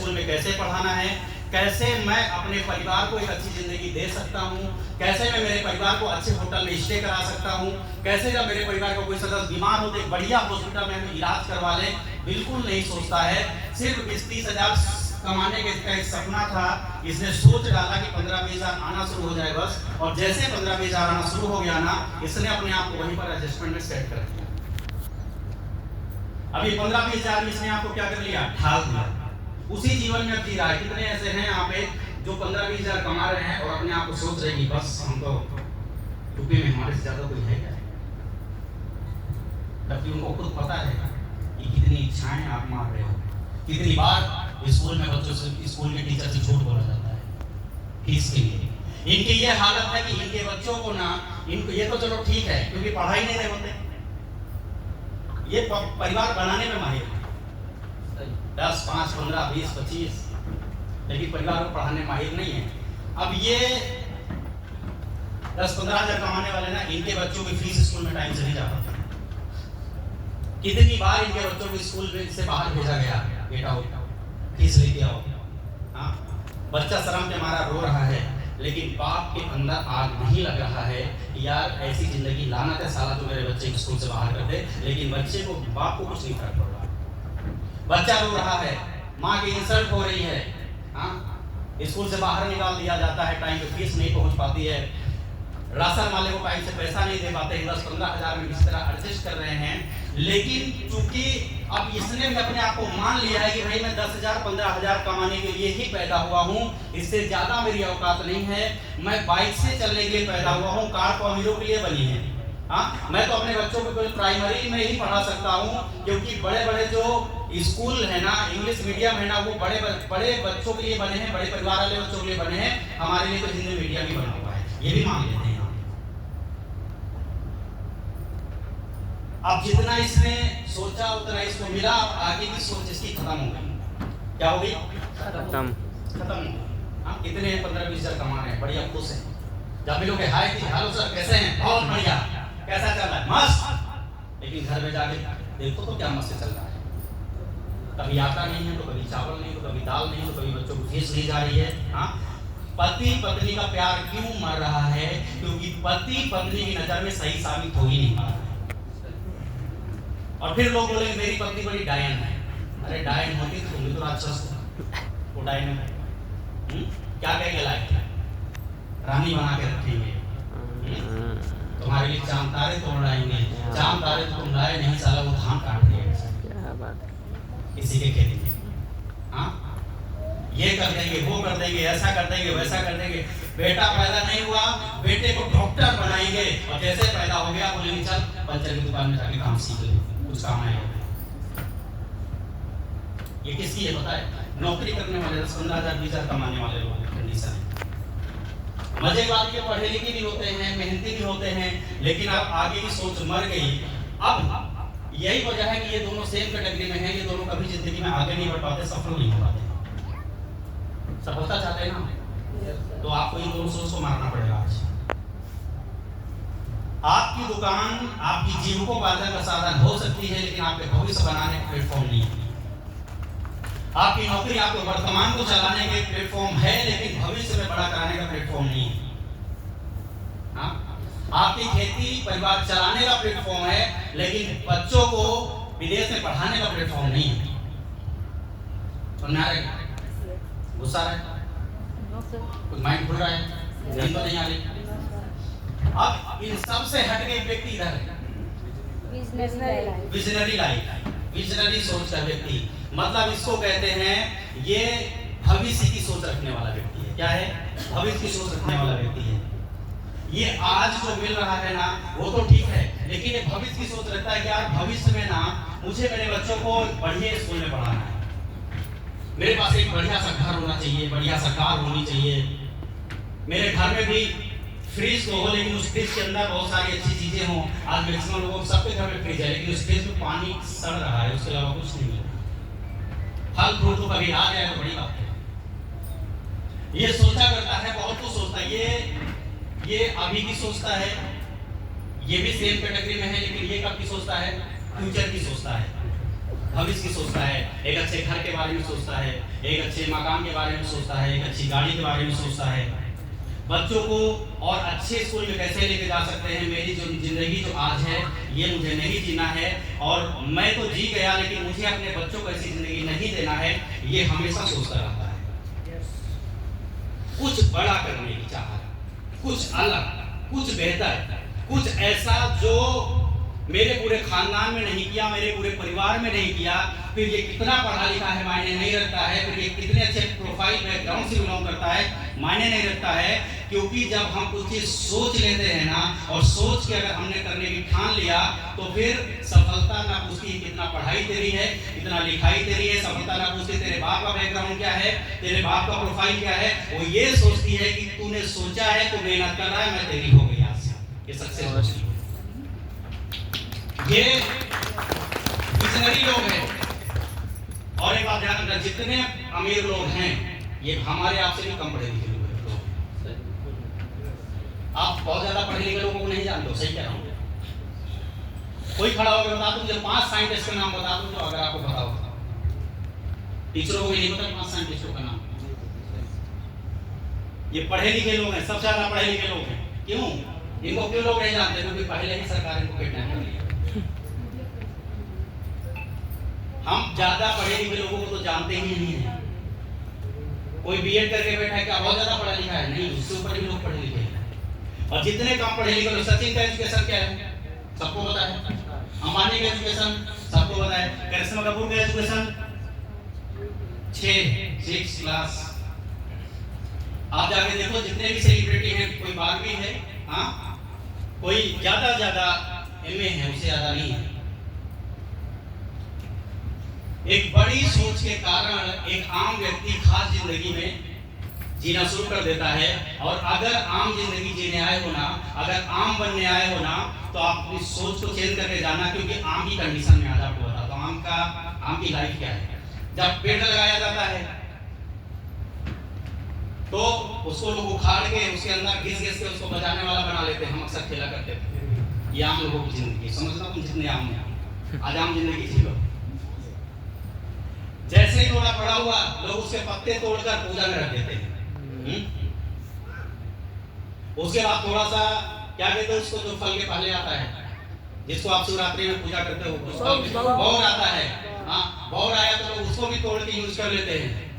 School में कैसे पढ़ाना है, कैसे मैं अपने परिवार को एक अच्छी ज़िंदगी दे सकता हूँ, कैसे मैं मेरे परिवार को अच्छे होटल में स्टे करा सकता हूँ, कैसे जब मेरे परिवार का कोई सदस्य बीमार हो तो एक बढ़िया हॉस्पिटल में हमें इलाज करवा लें, बिल्कुल नहीं सोचता है। सिर्फ 20-30 हज़ार कमाने का एक सपना था, इसने सोच डाला कि 15-20 हज़ार आना शुरू हो जाए बस, और जैसे 15-20 हज़ार आना शुरू हो गया ना, इसने अपने आप को वहीं पर एडजस्टमेंट में सेट कर दिया। अभी 15-20 हज़ार में इसने आपको क्या कर लिया, ढाल दिया, उसी जीवन में अब जी रहा है। कितने ऐसे हैं यहाँ पे जो 15-20 हज़ार कमा रहे हैं और अपने आप को सोच रहे कि बस हम तो यूपी में हमारे से ज्यादा कोई है क्या, जबकि उनको खुद पता है कि कितनी इच्छाएं आप मार रहे हो। कितनी बार स्कूल में बच्चों से, स्कूल के टीचर से झूठ बोला जाता है फीस के लिए। इनकी ये हालत है कि इनके बच्चों को ना, इनको ये तो चलो ठीक है क्योंकि पढ़ाई नहीं रहे होते, ये परिवार बनाने में माहिर है, 10, 5, 15, 20, 25, लेकिन परिवार को पढ़ाने माहिर नहीं है। अब ये 10-15 हज़ार कमाने वाले ना, इनके बच्चों की फीस स्कूल में टाइम से नहीं जा पाती। कितनी बार इनके बच्चों को स्कूल से बाहर भेजा गया, बेटा हो फीस लेके आओ। हाँ, बच्चा शर्म के मारा रो रहा है, लेकिन बाप के अंदर आग नहीं लग रहा है कि यार ऐसी जिंदगी लानत है साला जो मेरे बच्चे को स्कूल से बाहर कर दे, लेकिन बच्चे को, बाप को कुछ नहीं फर्क पड़ रहा। बच्चा रो रहा है, माँ की इंसल्ट हो रही है, हाँ, स्कूल से बाहर निकाल दिया जाता है, टाइम पे फीस नहीं पहुंच पाती है, राशन वाले को टाइम से पैसा नहीं दे पाते, 10-15 हज़ार में इस तरह एडजस्ट कर रहे हैं। लेकिन चूंकि अब इसने भी अपने आप को मान लिया है कि भाई मैं 10 हज़ार 15 हज़ार कमाने के लिए ही पैदा हुआ हूँ, इससे ज्यादा मेरी औकात नहीं है, मैं बाइक से चलने के लिए पैदा हुआ हूँ, कार तो अमीरों के लिए बनी है। हाँ, मैं तो अपने बच्चों को प्राइमरी में ही पढ़ा सकता हूँ, क्योंकि बड़े बड़े जो स्कूल है ना, इंग्लिश मीडियम है ना, वो बड़े बड़े बच्चों के लिए बने हैं, बड़े परिवार वाले बच्चों के लिए बने हैं, हमारे लिए तो हिंदी मीडियम ही बना हुआ है, ये भी मान लेते हैं। अब जितना इसने सोचा उतना इसको मिला, आगे की सोच इसकी खत्म हो गई। क्या हो गई? खत्म हो गई। हम कितने 15-20 हज़ार कमा रहे हैं, बढ़िया खुश हैं। जब मिलोगे हाय कि हेलो सर कैसे हैं, बहुत बढ़िया, कैसा चल रहा है, मस्त। लेकिन घर में जाके देखो तो क्या मस्त चल रहा है, कभी आटा नहीं है तो कभी चावल नहीं, तो कभी दाल नहीं, तो कभी बच्चों को फीस नहीं जा रही है। हाँ, पति पत्नी का प्यार क्यों मर रहा है? क्योंकि पति पत्नी की नजर में सही साबित हो ही नहीं पा रहा है। और फिर लोग बोलेंगे मेरी पत्नी बड़ी डायन है। अरे डायन होती तो तुम भी तो राक्षस हो, वो डायन है। क्या कहेंगे, लायक रानी बना के रखेंगे, तुम्हारे लिए चांद तारे तोड़ लाएंगे, चांद तारे तो तुम लाए नहीं, साला वो धान काट दिया किसी के खेती में। हाँ, ये कर देंगे, वो कर देंगे, ऐसा कर देंगे, वैसा कर देंगे। बेटा पैदा नहीं हुआ, बेटे को डॉक्टर बनाएंगे, और जैसे पैदा हो गया बोलेंगे चल पंचर की दुकान में जाके काम सीख ले, कुछ काम आएगा। ये किसकी है पता है? नौकरी करने वाले 10-15 हज़ार 20 हज़ार कमाने वाले लोगों की कंडीशन है। मजे बात के पढ़े लिखे भी होते हैं, मेहनती भी होते हैं, लेकिन अब आगे की सोच मर गई। अब यही वजह है कि ये दोनों सेम कैटेगरी में हैं, ये दोनों कभी जिंदगी में आगे नहीं बढ़ पाते, सफल नहीं हो पाते। सफलता चाहते हैं ना, तो आपको इन दोनों सोच को मारना पड़ेगा। आज आपकी दुकान आपकी जीविकोपार्जन का साधन हो सकती है, लेकिन आपके भविष्य बनाने का प्लेटफॉर्म नहीं है। आपकी नौकरी आपके वर्तमान को चलाने के प्लेटफॉर्म है, लेकिन भविष्य में बड़ा कराने का प्लेटफॉर्म नहीं है। हाँ? आपकी खेती परिवार चलाने का प्लेटफॉर्म है, लेकिन बच्चों को विदेश में पढ़ाने का प्लेटफॉर्म नहीं है। गुस्सा रहे, कुछ माइंड खुल रहा है, नींद तो नहीं आ रही। अब इन सब से हट के व्यक्ति इधर है, विजनरी लाइफ, विजनरी सोच का व्यक्ति। मतलब इसको कहते हैं ये भविष्य की सोच रखने वाला व्यक्ति है। क्या है? भविष्य की सोच रखने वाला व्यक्ति है। ये आज जो मिल रहा है ना वो तो ठीक है, लेकिन ये भविष्य की सोच रखता है कि यार भविष्य में ना मुझे मेरे बच्चों को बढ़िया स्कूल में पढ़ाना है, मेरे पास एक बढ़िया सा घर होना चाहिए, बढ़िया सा कार होनी चाहिए, मेरे घर में भी फ्रिज तो हो, लेकिन उस फ्रिज के अंदर बहुत सारी अच्छी चीजें हों। आज मैक्सिमम लोगों सबके घर में फ्रिज है, लेकिन उस फ्रिज में पानी सड़ रहा है, उसके अलावा कुछ नहीं है। फल फ्रूट तो कभी आ जाए तो बड़ी बात है। ये सोचा करता है, बहुत कुछ सोचता है। ये अभी की सोचता है, ये भी सेम कैटेगरी में है, लेकिन ये कब की सोचता है? फ्यूचर की सोचता है। भविष्य की सोचता है, एक अच्छे घर के बारे में सोचता है, एक अच्छे मकान के बारे में सोचता है, एक अच्छी गाड़ी के बारे में सोचता है। बच्चों को और अच्छे स्कूल में कैसे लेके जा सकते हैं, मेरी जो जिंदगी जो आज है ये मुझे नहीं जीना है, और मैं तो जी गया लेकिन मुझे अपने बच्चों को ऐसी जिंदगी नहीं देना है, ये हमेशा सोचता रहता है। कुछ बड़ा करने की चाहत, कुछ अलग, कुछ बेहतर, कुछ ऐसा जो मेरे पूरे खानदान में नहीं किया, मेरे पूरे परिवार में नहीं किया। फिर ये कितना पढ़ा लिखा है मायने नहीं रखता है, फिर ये कितने अच्छे प्रोफाइल बैकग्राउंड से बिलोंग करता है मायने नहीं रखता है। क्योंकि जब हम कुछ चीज सोच लेते हैं ना, और सोच के अगर हमने करने की ठान लिया, तो फिर सफलता ना पूछती कितना पढ़ाई तेरी है, कितना लिखाई तेरी है, सफलता ना पूछती तेरे बाप का बैकग्राउंड क्या है, तेरे बाप का प्रोफाइल क्या है। वो ये सोचती है कि तूने सोचा है, तू मेहनत कर रहा है, मैं तेरी हो गई। आज ये सक्सेस ये विजनरी लोग हैं। और एक बात ध्यान रखना, जितने अमीर लोग हैं ये हमारे आपसे भी कम पढ़े लिखे लोग हैं। आप बहुत ज्यादा पढ़े लिखे लोगों को नहीं जानते हो, सही कह रहा हूँ। कोई खड़ा होकर बता दूं, मुझे 5 साइंटिस्ट का नाम बता दूं, तो अगर आपको पता होगा, टीचरों को भी नहीं पता 5 साइंटिस्टों का नाम। ये पढ़े लिखे लोग हैं, सबसे ज्यादा पढ़े लिखे लोग हैं। क्यों इनको क्यों लोग नहीं जानते? क्योंकि पहले ही सरकार इनको किडनैप कर लिया। हम ज्यादा पढ़े लिखे लोगों को तो जानते ही नहीं है। कोई बीएड करके बैठा है, क्या बहुत ज्यादा पढ़ा लिखा है? नहीं, उससे ऊपर भी लोग पढ़े लिखे हैं। और जितने कम पढ़े लिखे लोग, सचिन का एजुकेशन क्या है सबको पता है, अंबानी का एजुकेशन सबको पता है, करिश्मा कपूर का एजुकेशन 6 क्लास। आप जाके देखो जितने भी सेलिब्रिटी हैं, कोई 12वीं है, हाँ, कोई ज्यादा एमए है, उससे ज्यादा नहीं है। एक बड़ी सोच के कारण एक आम व्यक्ति खास जिंदगी में जीना शुरू कर देता है। और अगर आम जिंदगी जीने आए हो ना, अगर आम बनने आए हो ना, तो आप अपनी सोच को चेंज करके जाना। क्योंकि आम की कंडीशन में आज आपको बता, तो आम की लाइफ क्या है। जब पेड़ लगाया जाता है तो उसको लोग उखाड़ के उसके अंदर घिस के उसको बजाने वाला बना लेते हैं। हम अक्सर खेला करते थे। ये आम लोगों की जिंदगी, समझना तुम जितने आम हैं, आज आम जिंदगी जियो। जैसे ही थोड़ा बड़ा हुआ, लोग उसके पत्ते तोड़कर पूजा में रख देते हैं। उसके बाद थोड़ा सा क्या कहते हैं उसको, जो फल के पहले आता है, जिसको आप शिवरात्रि में पूजा करते हो, बौर आता है। हाँ, बौर आया तो लोग उसको भी तोड़ के यूज कर लेते हैं।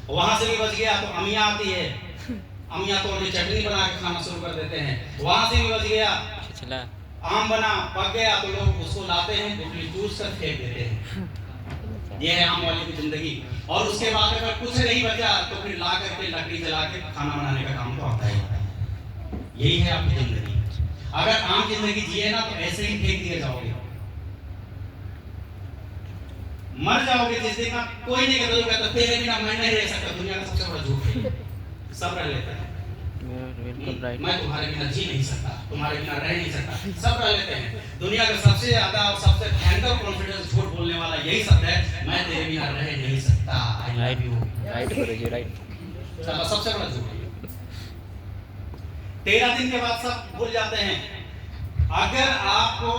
वहां से भी बच गया तो अमिया आती है, अमिया तोड़ के चटनी बना के खाना शुरू कर देते हैं। वहां से भी बच गया, आम बना पक गया तो लोग उसको लाते हैं, जूस कर फेंक देते हैं। ये है आम वाले की जिंदगी। और उसके बाद अगर कुछ नहीं बचा तो फिर ला करके लकड़ी जला के खाना बनाने का काम तो आता है। यही है आपकी जिंदगी। अगर आम जिंदगी जिए ना, तो ऐसे ही फेंक दिए जाओगे, मर जाओगे। जिस दिन आप कोई नहीं कहता तो तेरे बिना मैं नहीं रह सकता, दुनिया का सबसे बड़ा झूठ है। सब रह लेते हैं, मैं तुम्हारे बिना जी नहीं सकता, तुम्हारे बिना रह नहीं सकता, सब रह लेते हैं। दुनिया का सबसे ज्यादा और सबसे भयंकर कॉन्फिडेंस झूठ बोलने वाला यही शब्द है, मैं तेरे बिना रह नहीं सकता। राइट गुरुजी, राइट। चलो, सबसे बड़ा झूठ है। 13 दिन के बाद सब भूल जाते हैं। अगर आपको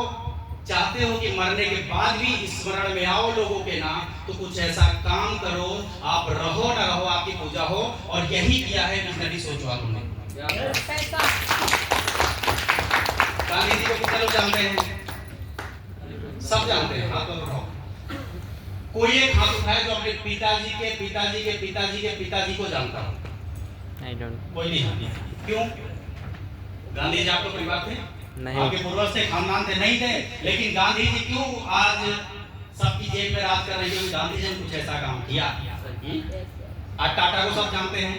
चाहते हो कि मरने के बाद भी स्मरण में आओ लोगों के ना, तो कुछ ऐसा काम करो, आप रहो ना रहो, आपकी पूजा हो। और यही किया है मिशनरी सोच वालों ने। गांधी जी को कितने लोग जानते हैं? सब जानते हैं, हाथ उठाओ। कोई एक हाथ उठाए जो अपने पिताजी के पिताजी के पिताजी के पिताजी को जानता हो। कोई नहीं जानता। क्यों? गांधी जी आपको परिवार थे नहीं, आपके पूर्वज थे, खानदान थे नहीं थे, लेकिन गांधी जी क्यों आज सबकी जेब में राज कर रहे हैं? गांधी जी ने कुछ ऐसा काम किया। आज टाटा को सब जानते हैं,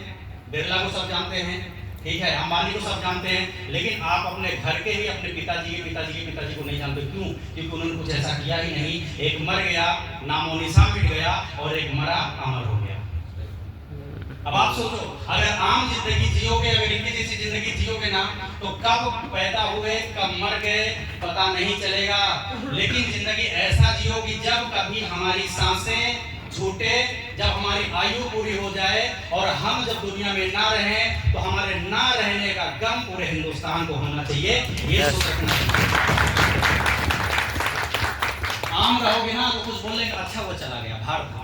बिरला को सब जानते हैं, ठीक है, अंबानी को सब जानते हैं, लेकिन आप अपने घर के ही अपने पिताजी के पिताजी के पिताजी को नहीं जानते। क्यों? क्योंकि उन्होंने कुछ ऐसा किया ही नहीं। एक मर गया, नामो निशान मिट गया, और एक मरा अमर हो गया। अब आप सोचो, अगर आम जिंदगी जियोगे, अगर इनकी जैसी जिंदगी जियोगे ना, तो कब पैदा हुए कब मर गए पता नहीं चलेगा। लेकिन जिंदगी ऐसा जियो कि जब कभी हमारी सांसें छूटे, जब हमारी आयु पूरी हो जाए, और हम जब दुनिया में ना रहें, तो हमारे ना रहने का गम पूरे हिंदुस्तान को होना चाहिए। ये सोच रखना चाहिए। काम रहोगे ना तो कुछ बोलेंगे, अच्छा वो चला गया, भाड़ था।